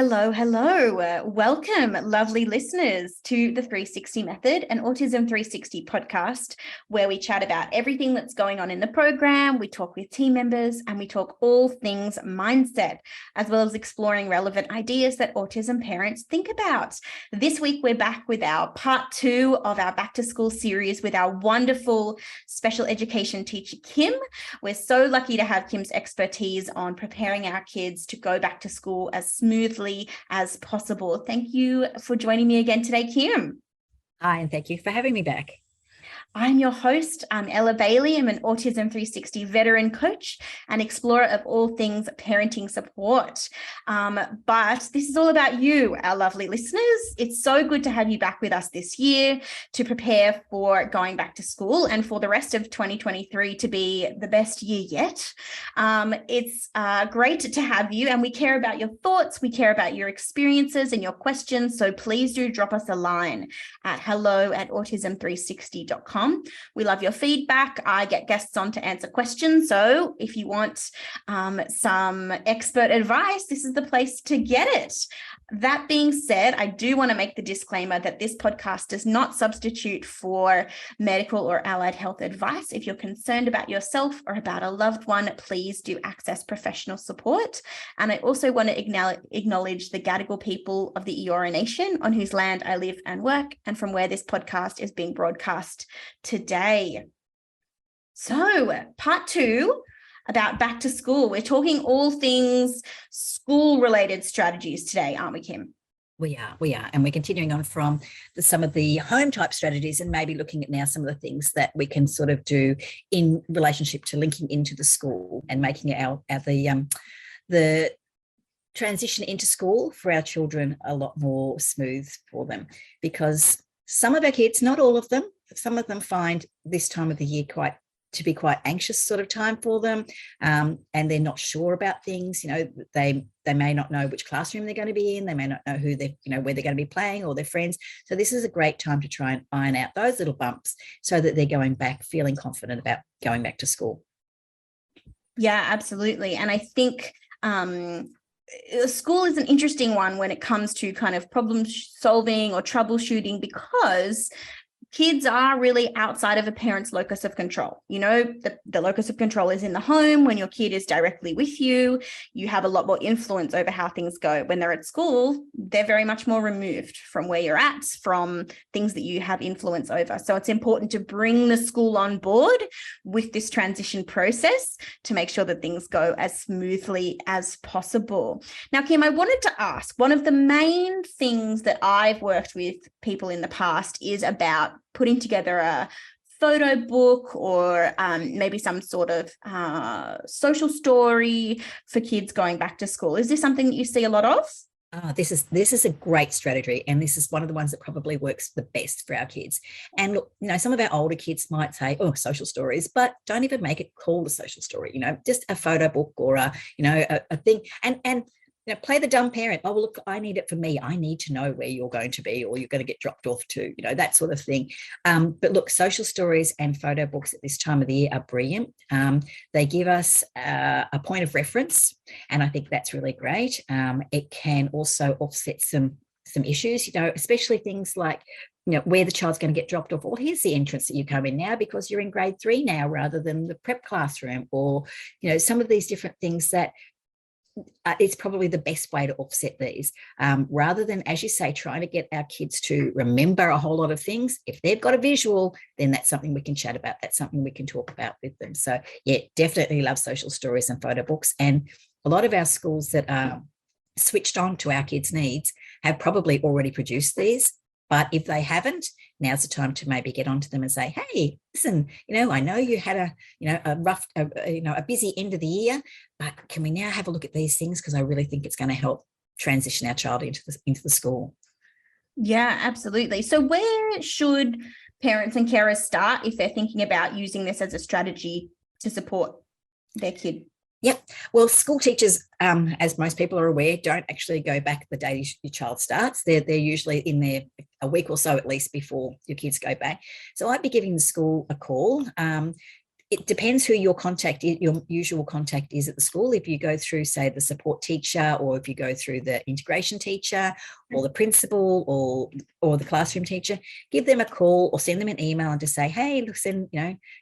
Hello, hello. Welcome, lovely listeners, to the 360 Method, an Autism 360 podcast, where we chat about everything that's going on in the program. We talk with team members and we talk all things mindset, as well as exploring relevant ideas that autism parents think about. This week, we're back with our part 2 of our back to school series with our wonderful special education teacher, Kim. We're so lucky to have Kim's expertise on preparing our kids to go back to school as smoothly as possible. Thank you for joining me again today, Kim. Hi, and thank you for having me back. I'm your host. I'm Ella Bailey. I'm an Autism 360 veteran coach and explorer of all things parenting support. But this is all about you, our lovely listeners. It's so good to have you back with us this year to prepare for going back to school and for the rest of 2023 to be the best year yet. It's great to have you, and we care about your thoughts. We care about your experiences and your questions. So please do drop us a line at hello@autism360.com. We love your feedback. I get guests on to answer questions. So if you want some expert advice, this is the place to get it. That being said, I do want to make the disclaimer that this podcast does not substitute for medical or allied health advice. If you're concerned about yourself or about a loved one, please do access professional support. And I also want to acknowledge the Gadigal people of the Eora Nation, on whose land I live and work, and from where this podcast is being broadcast today. So, part 2 about back to school. We're talking all things school-related strategies today, aren't we, Kim? We are. And we're continuing on from some of the home type strategies and maybe looking at now some of the things that we can sort of do in relationship to linking into the school and making the transition into school for our children a lot more smooth for them. Because some of our kids, not all of them, some of them find this time of the year to be quite anxious sort of time for them, and they're not sure about things. They may not know which classroom they're going to be in. They may not know where they're going to be playing or their friends. So this is a great time to try and iron out those little bumps so that they're going back feeling confident about going back to school. Yeah, absolutely. And I think school is an interesting one when it comes to kind of problem solving or troubleshooting, because kids are really outside of a parent's locus of control. The locus of control is in the home. When your kid is directly with you, you have a lot more influence over how things go. When they're at school, they're very much more removed from where you're at, from things that you have influence over. So it's important to bring the school on board with this transition process to make sure that things go as smoothly as possible. Now, Kim, I wanted to ask, one of the main things that I've worked with people in the past is about putting together a photo book or maybe some sort of social story for kids going back to school. Is this something that you see a lot of? This is a great strategy, and this is one of the ones that probably works the best for our kids. And look, some of our older kids might say, "Oh, social stories," but don't even make it called a social story. Just a photo book or a thing, and play the dumb parent. Oh, well, look, I need it for me. I need to know where you're going to be or you're going to get dropped off to, that sort of thing. But look, social stories and photo books at this time of the year are brilliant. They give us a point of reference, and I think that's really great. It can also offset some issues, especially things like, where the child's going to get dropped off. Well, here's the entrance that you come in now because you're in grade 3 now rather than the prep classroom, or, some of these different things that it's probably the best way to offset these, rather than, as you say, trying to get our kids to remember a whole lot of things. If they've got a visual, then that's something we can chat about. That's something we can talk about with them. So yeah, definitely love social stories and photo books. And a lot of our schools that are switched on to our kids' needs have probably already produced these. But if they haven't, now's the time to maybe get onto them and say, "Hey, listen, I know you had a busy end of the year, but can we now have a look at these things? Because I really think it's going to help transition our child into the school." Yeah, absolutely. So where should parents and carers start if they're thinking about using this as a strategy to support their kid? Yep. Well, school teachers, as most people are aware, don't actually go back the day your child starts. They're usually in there a week or so at least before your kids go back. So I'd be giving the school a call. It depends who your usual contact is at the school. If you go through, say, the support teacher, or if you go through the integration teacher or the principal or the classroom teacher, give them a call or send them an email and just say, hey, listen,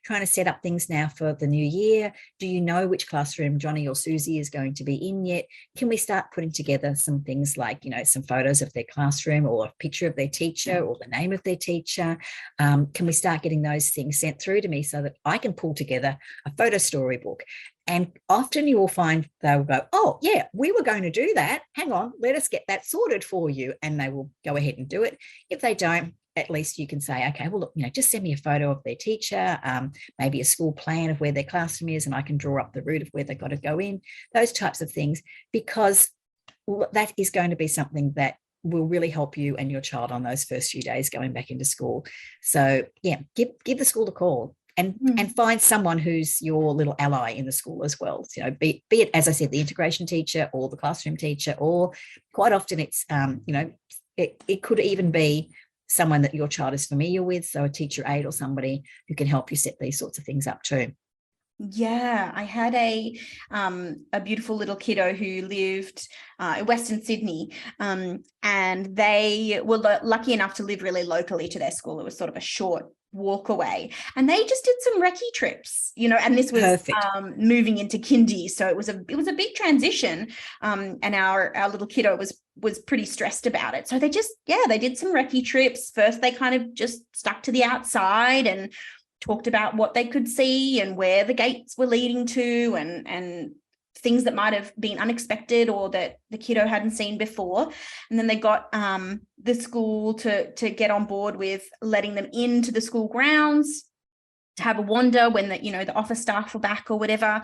trying to set up things now for the new year. Do you know which classroom Johnny or Susie is going to be in yet? Can we start putting together some things like, some photos of their classroom or a picture of their teacher or the name of their teacher? Can we start getting those things sent through to me so that I can pull together a photo storybook? And often you will find they'll go, oh, yeah, we were going to do that. Hang on, let us get that sorted for you. And they will go ahead and do it. If they don't, at least you can say, okay, well, look, just send me a photo of their teacher, maybe a school plan of where their classroom is, and I can draw up the route of where they've got to go in, those types of things, because that is going to be something that will really help you and your child on those first few days going back into school. So, yeah, give the school a call. And find someone who's your little ally in the school as well. Be it, as I said, the integration teacher or the classroom teacher, or quite often it's, it could even be someone that your child is familiar with. So a teacher aide or somebody who can help you set these sorts of things up too. Yeah, I had a beautiful little kiddo who lived in Western Sydney, and they were lucky enough to live really locally to their school. It was sort of a short walk away, and they just did some recce trips, and this was moving into kindy, so it was a big transition, and our little kiddo was pretty stressed about it. So they did some recce trips. First, they kind of just stuck to the outside and talked about what they could see and where the gates were leading to, and things that might have been unexpected or that the kiddo hadn't seen before. And then they got the school to get on board with letting them into the school grounds to have a wander when the office staff were back or whatever.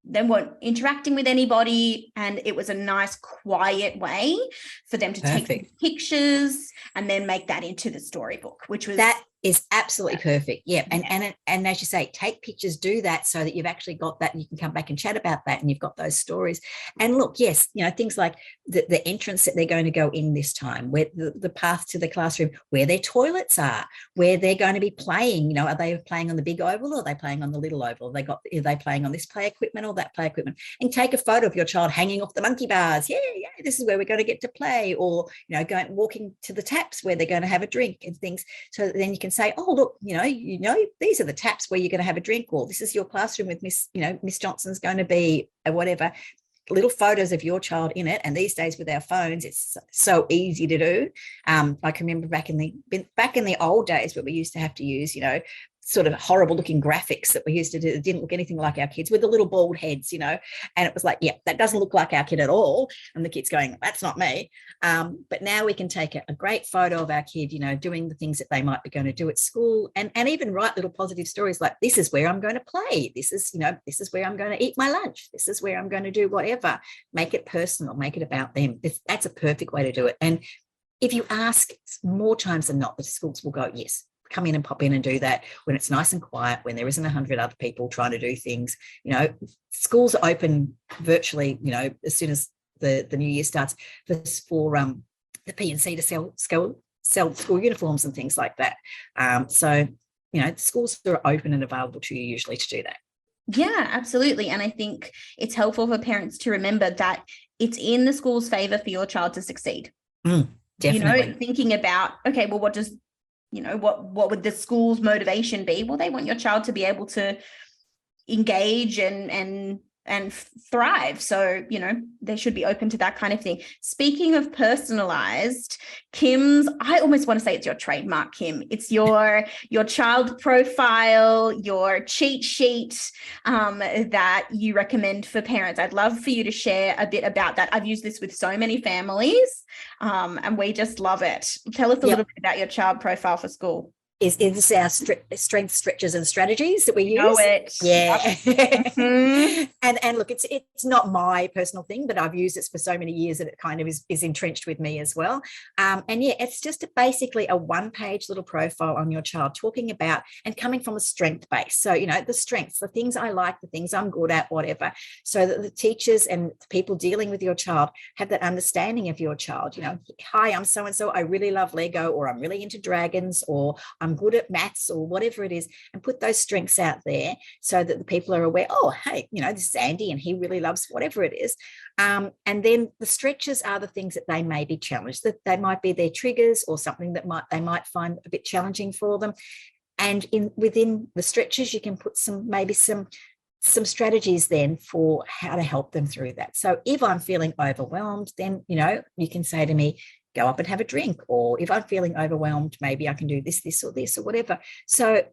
They weren't interacting with anybody, and it was a nice, quiet way for them to take pictures and then make that into the storybook, which was is absolutely perfect. Yeah. And as you say, take pictures, do that so that you've actually got that and you can come back and chat about that and you've got those stories. And look, yes, things like the entrance that they're going to go in this time, where the path to the classroom, where their toilets are, where they're going to be playing. Are they playing on the big oval or are they playing on the little oval? Are they playing on this play equipment or that play equipment? And take a photo of your child hanging off the monkey bars. Yeah, this is where we're going to get to play. Or, walking to the taps where they're going to have a drink and things. So then you can say, oh, look, these are the taps where you're going to have a drink, or this is your classroom with Miss Johnson's going to be whatever. Little photos of your child in it. And these days with our phones, it's so easy to do. I can remember back in the old days where we used to have to use, sort of horrible looking graphics that we used to do that didn't look anything like our kids, with the little bald heads, and it was like, yeah, that doesn't look like our kid at all. And the kid's going, that's not me. But now we can take a great photo of our kid, doing the things that they might be going to do at school, and even write little positive stories like, this is where I'm going to play. This is where I'm going to eat my lunch. This is where I'm going to do whatever. Make it personal, make it about them. That's a perfect way to do it. And if you ask, more times than not, the schools will go, yes, come in and pop in and do that when it's nice and quiet, when there isn't 100 other people trying to do things. Schools are open virtually, as soon as the new year starts, for the P&C to sell school uniforms and things like that. So schools are open and available to you usually to do that. Yeah, absolutely. And I think it's helpful for parents to remember that it's in the school's favor for your child to succeed. Definitely. Thinking about, okay, well, what does what would the school's motivation be? Well, they want your child to be able to engage and thrive. So, they should be open to that kind of thing. Speaking of personalized, Kim's, I almost want to say it's your trademark, Kim. It's your child profile, your cheat sheet that you recommend for parents. I'd love for you to share a bit about that. I've used this with so many families, and we just love it. Tell us a little bit about your child profile for school. Is this our strength, stretches and strategies that we use? Know it. Yeah. Mm-hmm. And look, it's not my personal thing, but I've used it for so many years that it kind of is entrenched with me as well. And yeah, it's just basically a one-page little profile on your child, talking about and coming from a strength base. So, the strengths, the things I like, the things I'm good at, whatever, so that the teachers and people dealing with your child have that understanding of your child. Hi, I'm so-and-so, I really love Lego, or I'm really into dragons, or I'm good at maths or whatever it is, and put those strengths out there so that the people are aware, oh, hey, this is Andy and he really loves whatever it is. And then the stretches are the things that they may be challenged, that they might be their triggers or something that they might find a bit challenging for them. And within the stretches, you can put some strategies then for how to help them through that. So if I'm feeling overwhelmed, then, you can say to me, go up and have a drink. Or if I'm feeling overwhelmed, maybe I can do this, this, or this, or whatever. So,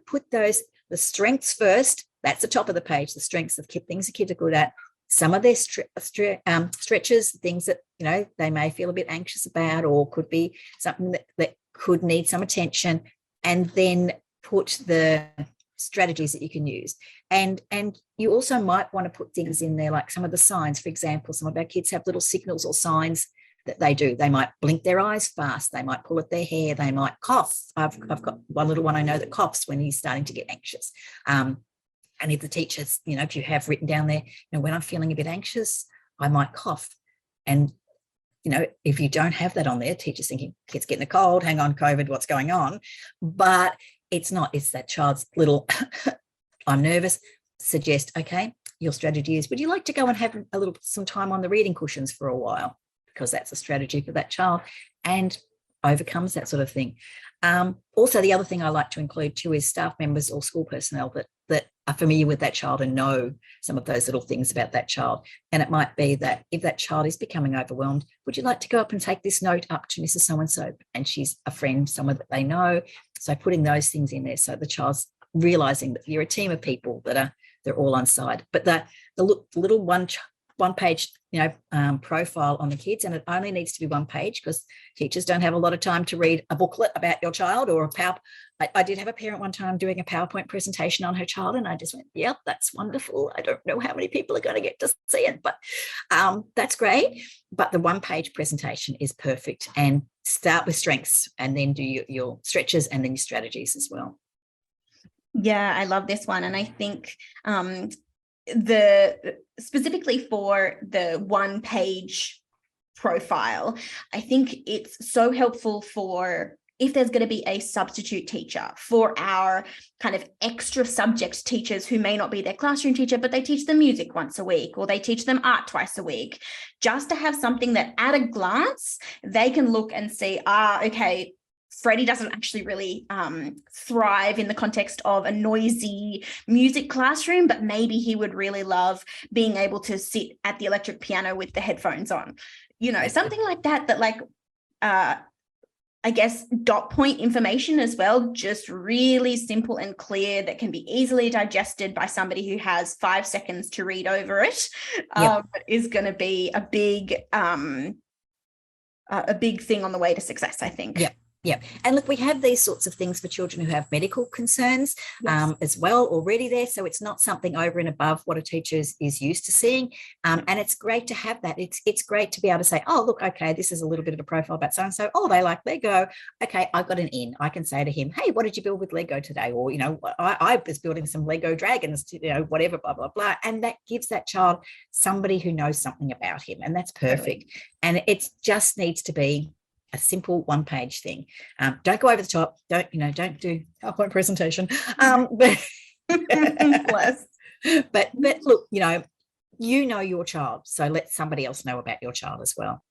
put the strengths first. That's the top of the page, the strengths of things the kids are good at. Some of their stretches, things that, they may feel a bit anxious about, or could be something that could need some attention. And then put the strategies that you can use. And you also might want to put things in there, like some of the signs. For example, some of our kids have little signals or signs that they do. They might blink their eyes fast. They might pull at their hair. They might cough. I've got one little one I know that coughs when he's starting to get anxious. And if the teachers, if you have written down there, when I'm feeling a bit anxious, I might cough. And, if you don't have that on there, teachers thinking, kid's getting a cold, hang on, COVID, what's going on? But it's not. It's that child's little, I'm nervous, suggest, okay, your strategy is, would you like to go and have some time on the reading cushions for a while? Because that's a strategy for that child and overcomes that sort of thing. Also, the other thing I like to include too is staff members or school personnel that are familiar with that child and know some of those little things about that child. And it might be that if that child is becoming overwhelmed, would you like to go up and take this note up to Mrs. So-and-so? And she's a friend, someone that they know. So putting those things in there so the child's realizing that you're a team of people they're all on side. But the little one page profile on the kids, and it only needs to be one page because teachers don't have a lot of time to read a booklet about your child or a PowerPoint. I did have a parent one time doing a PowerPoint presentation on her child, and I just went, yep, that's wonderful. I don't know how many people are going to get to see it, but that's great. But the one page presentation is perfect, and start with strengths and then do your stretches and then your strategies as well. Yeah, I love this one. And I think specifically for the one page profile, I think it's so helpful for if there's going to be a substitute teacher for our kind of extra subject teachers who may not be their classroom teacher, but they teach them music once a week or they teach them art twice a week, just to have something that at a glance they can look and see, okay, Freddie doesn't actually really thrive in the context of a noisy music classroom, but maybe he would really love being able to sit at the electric piano with the headphones on, something like that, I guess, dot point information as well, just really simple and clear that can be easily digested by somebody who has 5 seconds to read over it, is going to be a big thing on the way to success, I think. Yeah. And look, we have these sorts of things for children who have medical concerns as well already there. So it's not something over and above what a teacher is used to seeing. And it's great to have that. It's great to be able to say, oh, look, okay, this is a little bit of a profile about so-and-so. Oh, they like Lego. Okay, I've got an in. I can say to him, hey, what did you build with Lego today? Or, I was building some Lego dragons, whatever, blah, blah, blah. And that gives that child somebody who knows something about him. And that's perfect. Totally. And it just needs to be a simple one-page thing. Don't go over the top. Don't do PowerPoint presentation. But look, you know your child, so let somebody else know about your child as well.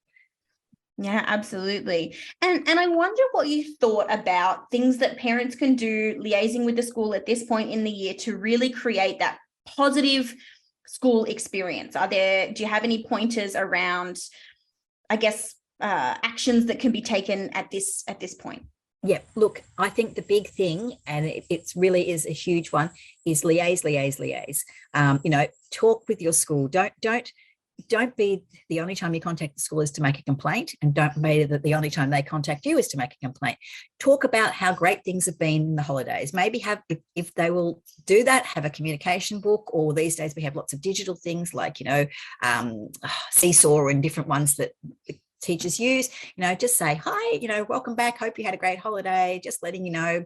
Yeah, absolutely. And I wonder what you thought about things that parents can do liaising with the school at this point in the year to really create that positive school experience. Do you have any pointers around, I guess, actions that can be taken at this point? Yeah, look, I think the big thing, and it really is a huge one, is liaise. Talk with your school. Don't be the only time you contact the school is to make a complaint, and don't be that the only time they contact you is to make a complaint. Talk about how great things have been in the holidays. Maybe if they will do that, have a communication book, or these days we have lots of digital things like, Seesaw and different ones that teachers use. Just say, hi, welcome back, hope you had a great holiday, just letting you know,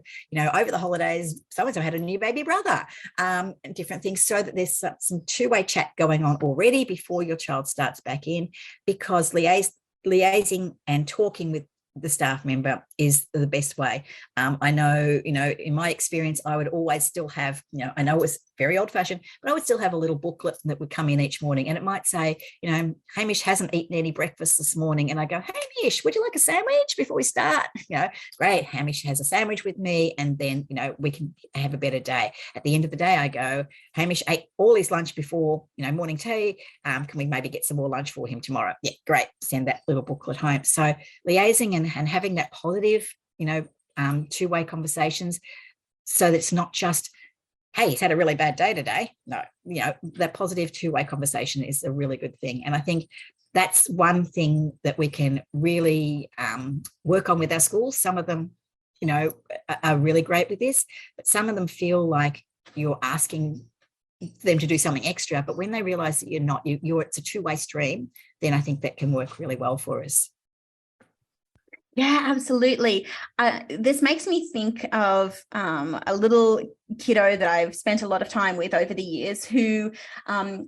over the holidays so-and-so had a new baby brother, and different things, so that there's some two-way chat going on already before your child starts back in, because liaising and talking with the staff member is the best way. I know, in my experience, I would always still have, I know it was very old fashioned, but I would still have a little booklet that would come in each morning, and it might say, Hamish hasn't eaten any breakfast this morning. And I go, Hamish, would you like a sandwich before we start? Great. Hamish has a sandwich with me, and then, we can have a better day. At the end of the day, I go, Hamish ate all his lunch before, morning tea. Can we maybe get some more lunch for him tomorrow? Yeah, great. Send that little booklet home. So liaising and having that positive, two-way conversations, so that it's not just, hey, he's had a really bad day today. No, that positive two-way conversation is a really good thing. And I think that's one thing that we can really work on with our schools. Some of them, are really great with this, but some of them feel like you're asking them to do something extra. But when they realize that you're not, it's a two-way stream, then I think that can work really well for us. Yeah, absolutely. This makes me think of a little kiddo that I've spent a lot of time with over the years who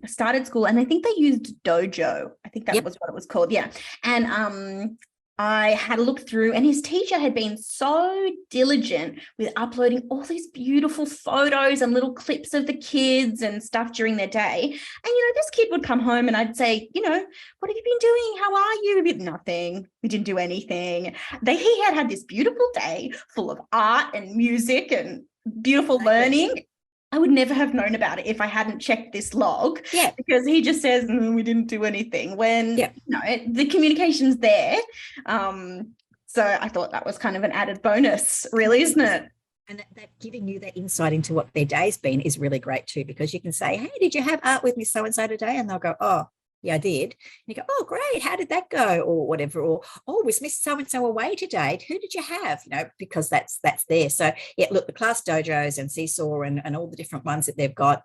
started school, and I think they used Dojo. I think that was what it was called. Yeah. And I had a look through, and his teacher had been so diligent with uploading all these beautiful photos and little clips of the kids and stuff during their day. And, this kid would come home and I'd say, what have you been doing? How are you? Nothing. We didn't do anything. He had this beautiful day full of art and music and beautiful learning. I would never have known about it if I hadn't checked this log, because he just says, we didn't do anything, when the communication's there. So I thought that was kind of an added bonus, really, isn't it? And that giving you that insight into what their day's been is really great too, because you can say, hey, did you have art with Miss So-and-so today? And they'll go, oh, yeah, I did. And you go, oh, great. How did that go? Or whatever. Or, oh, was Miss So-and-so away today? Who did you have? Because that's there. So, yeah, look, the class dojos and Seesaw and all the different ones that they've got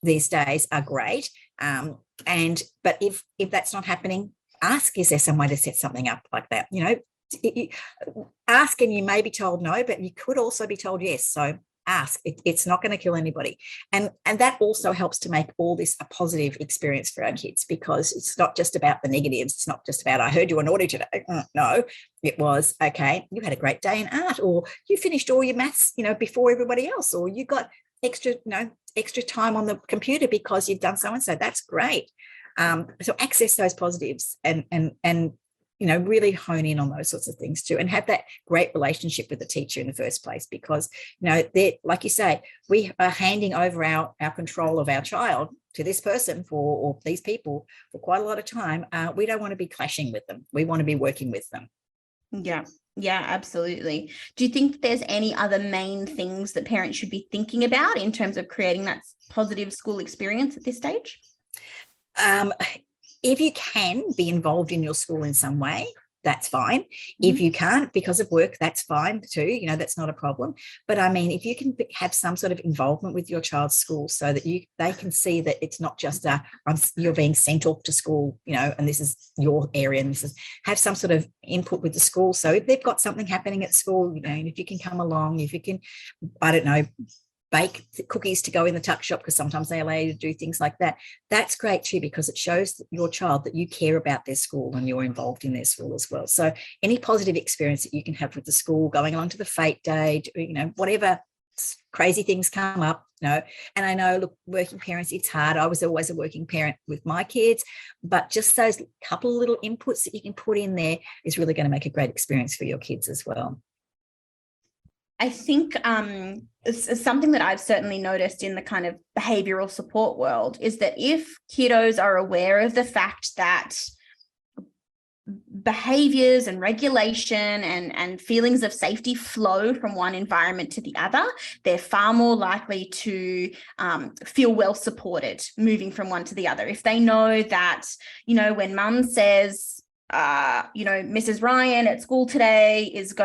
these days are great. But if that's not happening, ask, is there some way to set something up like that? Ask and you may be told no, but you could also be told yes. So ask. It's not going to kill anybody. And that also helps to make all this a positive experience for our kids, because it's not just about the negatives. It's not just about, I heard you were naughty today. No, it was, okay, you had a great day in art, or you finished all your maths, before everybody else, or you got extra time on the computer because you've done so-and-so. That's great. So access those positives and really hone in on those sorts of things too, and have that great relationship with the teacher in the first place, because, they're, like you say, we are handing over our control of our child to this person or these people for quite a lot of time. We don't want to be clashing with them. We want to be working with them. Yeah, absolutely. Do you think there's any other main things that parents should be thinking about in terms of creating that positive school experience at this stage? If you can be involved in your school in some way, that's fine. Mm-hmm. If you can't because of work, that's fine too. That's not a problem. But I mean, if you can have some sort of involvement with your child's school, so that they can see that it's not just you're being sent off to school, and this is your area, and have some sort of input with the school. So if they've got something happening at school, if you can come along, if you can, I don't know, bake cookies to go in the tuck shop, because sometimes they allow you to do things like that. That's great too, because it shows your child that you care about their school and you're involved in their school as well. So any positive experience that you can have with the school, going along to the fete day, whatever crazy things come up, and I know, look, working parents, it's hard. I was always a working parent with my kids, but just those couple of little inputs that you can put in there is really going to make a great experience for your kids as well. I think it's something that I've certainly noticed in the kind of behavioral support world is that if kiddos are aware of the fact that behaviors and regulation and feelings of safety flow from one environment to the other, they're far more likely to feel well supported moving from one to the other. If they know that, when mum says, Mrs. Ryan at school today is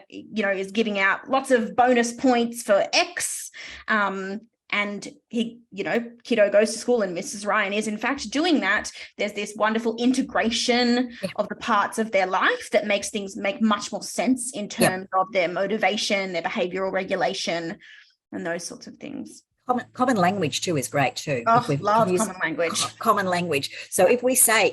is giving out lots of bonus points for X. And he, kiddo goes to school and Mrs. Ryan is in fact doing that. There's this wonderful integration of the parts of their life that makes things make much more sense in terms of their motivation, their behavioral regulation, and those sorts of things. Common language too is great too. Oh, love common language. Common language. So if we say,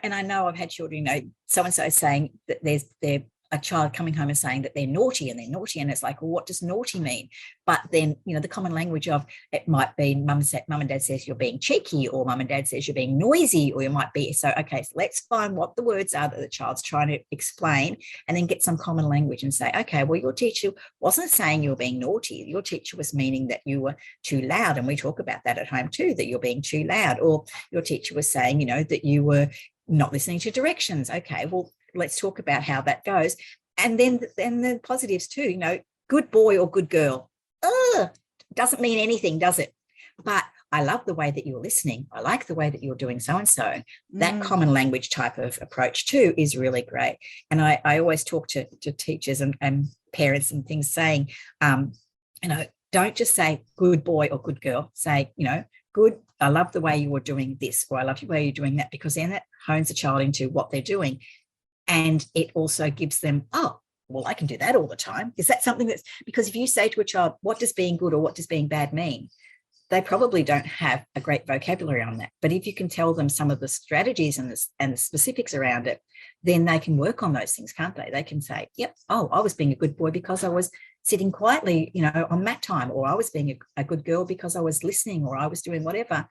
and I know I've had children, so-and-so saying that they're a child coming home and saying that they're naughty, and and it's like, well, what does naughty mean? But then, the common language of it might be mum and dad says you're being cheeky, or mum and dad says you're being noisy, or you might be, so let's find what the words are that the child's trying to explain, and then get some common language and say, okay, well, your teacher wasn't saying you're being naughty, your teacher was meaning that you were too loud, and we talk about that at home too, that you're being too loud, or your teacher was saying, that you were not listening to directions. Okay, well, let's talk about how that goes. And then the positives too, good boy or good girl. Doesn't mean anything, does it? But I love the way that you're listening. I like the way that you're doing so-and-so. That common language type of approach too is really great. And I always talk to teachers and parents and things saying, don't just say good boy or good girl. Say, good, I love the way you were doing this, or I love the way you're doing that, because then that hones the child into what they're doing. And it also gives them, oh, well, I can do that all the time. Is that something that's, because if you say to a child, what does being good or what does being bad mean? They probably don't have a great vocabulary on that. But if you can tell them some of the strategies and the specifics around it, then they can work on those things, can't they? They can say, yep, oh, I was being a good boy because I was sitting quietly, on mat time, or I was being a good girl because I was listening, or I was doing whatever.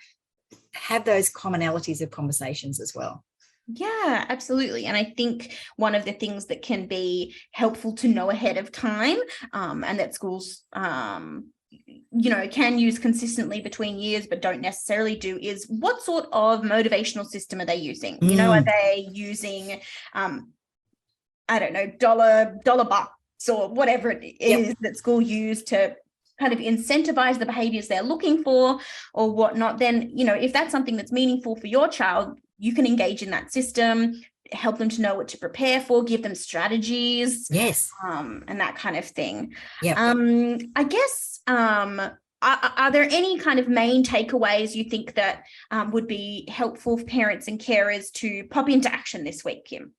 Have those commonalities of conversations as well. Yeah, absolutely. And I think one of the things that can be helpful to know ahead of time, and that schools, can use consistently between years, but don't necessarily do, is what sort of motivational system are they using? Are they using, I don't know, dollar bucks or whatever it is that school use to kind of incentivize the behaviors they're looking for or whatnot? Then, if that's something that's meaningful for your child, you can engage in that system, help them to know what to prepare for, give them strategies. Yes. And that kind of thing. Yeah. I guess, are there any kind of main takeaways you think that would be helpful for parents and carers to pop into action this week, Kim?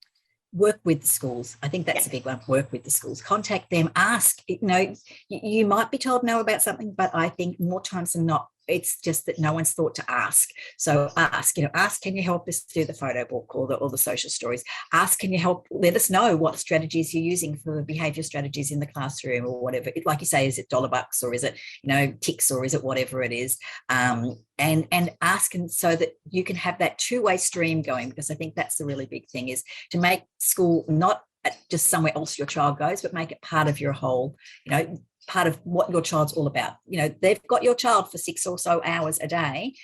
Work with the schools. I think that's a big one. Work with the schools. Contact them. Ask. You might be told no about something, but I think more times than not, it's just that no one's thought to ask. So ask, can you help us do the photo book or the social stories? Ask, can you help, let us know what strategies you're using for the behavior strategies in the classroom or whatever. Like you say, is it dollar bucks or is it, ticks or is it whatever it is? And ask, and so that you can have that two-way stream going, because I think that's the really big thing, is to make school not just somewhere else your child goes, but make it part of your whole, part of what your child's all about. They've got your child for 6 or so hours a day.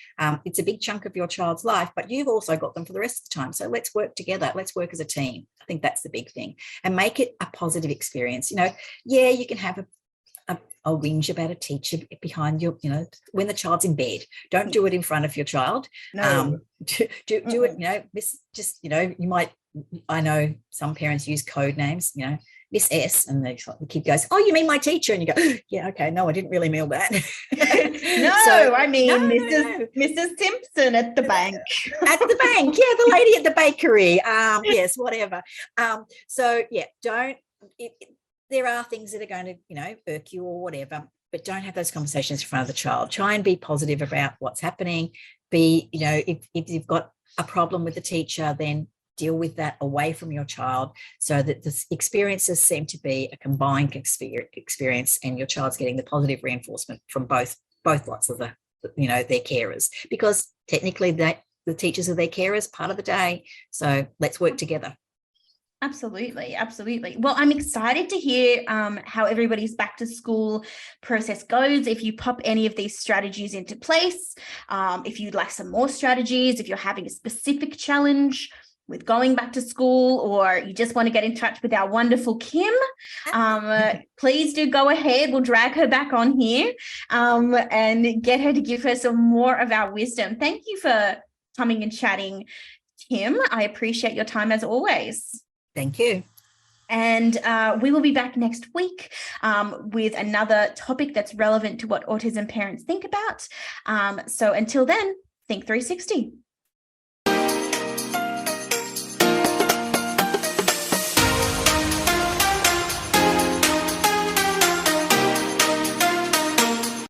It's a big chunk of your child's life, but you've also got them for the rest of the time. So let's work together. Let's work as a team. I think that's the big thing, and make it a positive experience. You can have a whinge about a teacher behind you, when the child's in bed. Don't do it in front of your child. No. Do it, you might, I know some parents use code names, Miss S, and the kid goes, oh, you mean my teacher? And you go, yeah, okay, no, I didn't really mean that. Mrs. Simpson at the bank. At the bank, yeah, the lady at the bakery, yes, whatever. There are things that are going to, irk you or whatever, but don't have those conversations in front of the child. Try and be positive about what's happening. If you've got a problem with the teacher, then deal with that away from your child, so that the experiences seem to be a combined experience, and your child's getting the positive reinforcement from both lots of their carers, because technically the teachers are their carers part of the day. So let's work together. Absolutely. Well, I'm excited to hear how everybody's back to school process goes. If you pop any of these strategies into place, if you'd like some more strategies, if you're having a specific challenge with going back to school, or you just want to get in touch with our wonderful Kim, please do go ahead. We'll drag her back on here and get her to give her some more of our wisdom. Thank you for coming and chatting, Kim. I appreciate your time as always. Thank you. And we will be back next week with another topic that's relevant to what autism parents think about. So until then, think 360.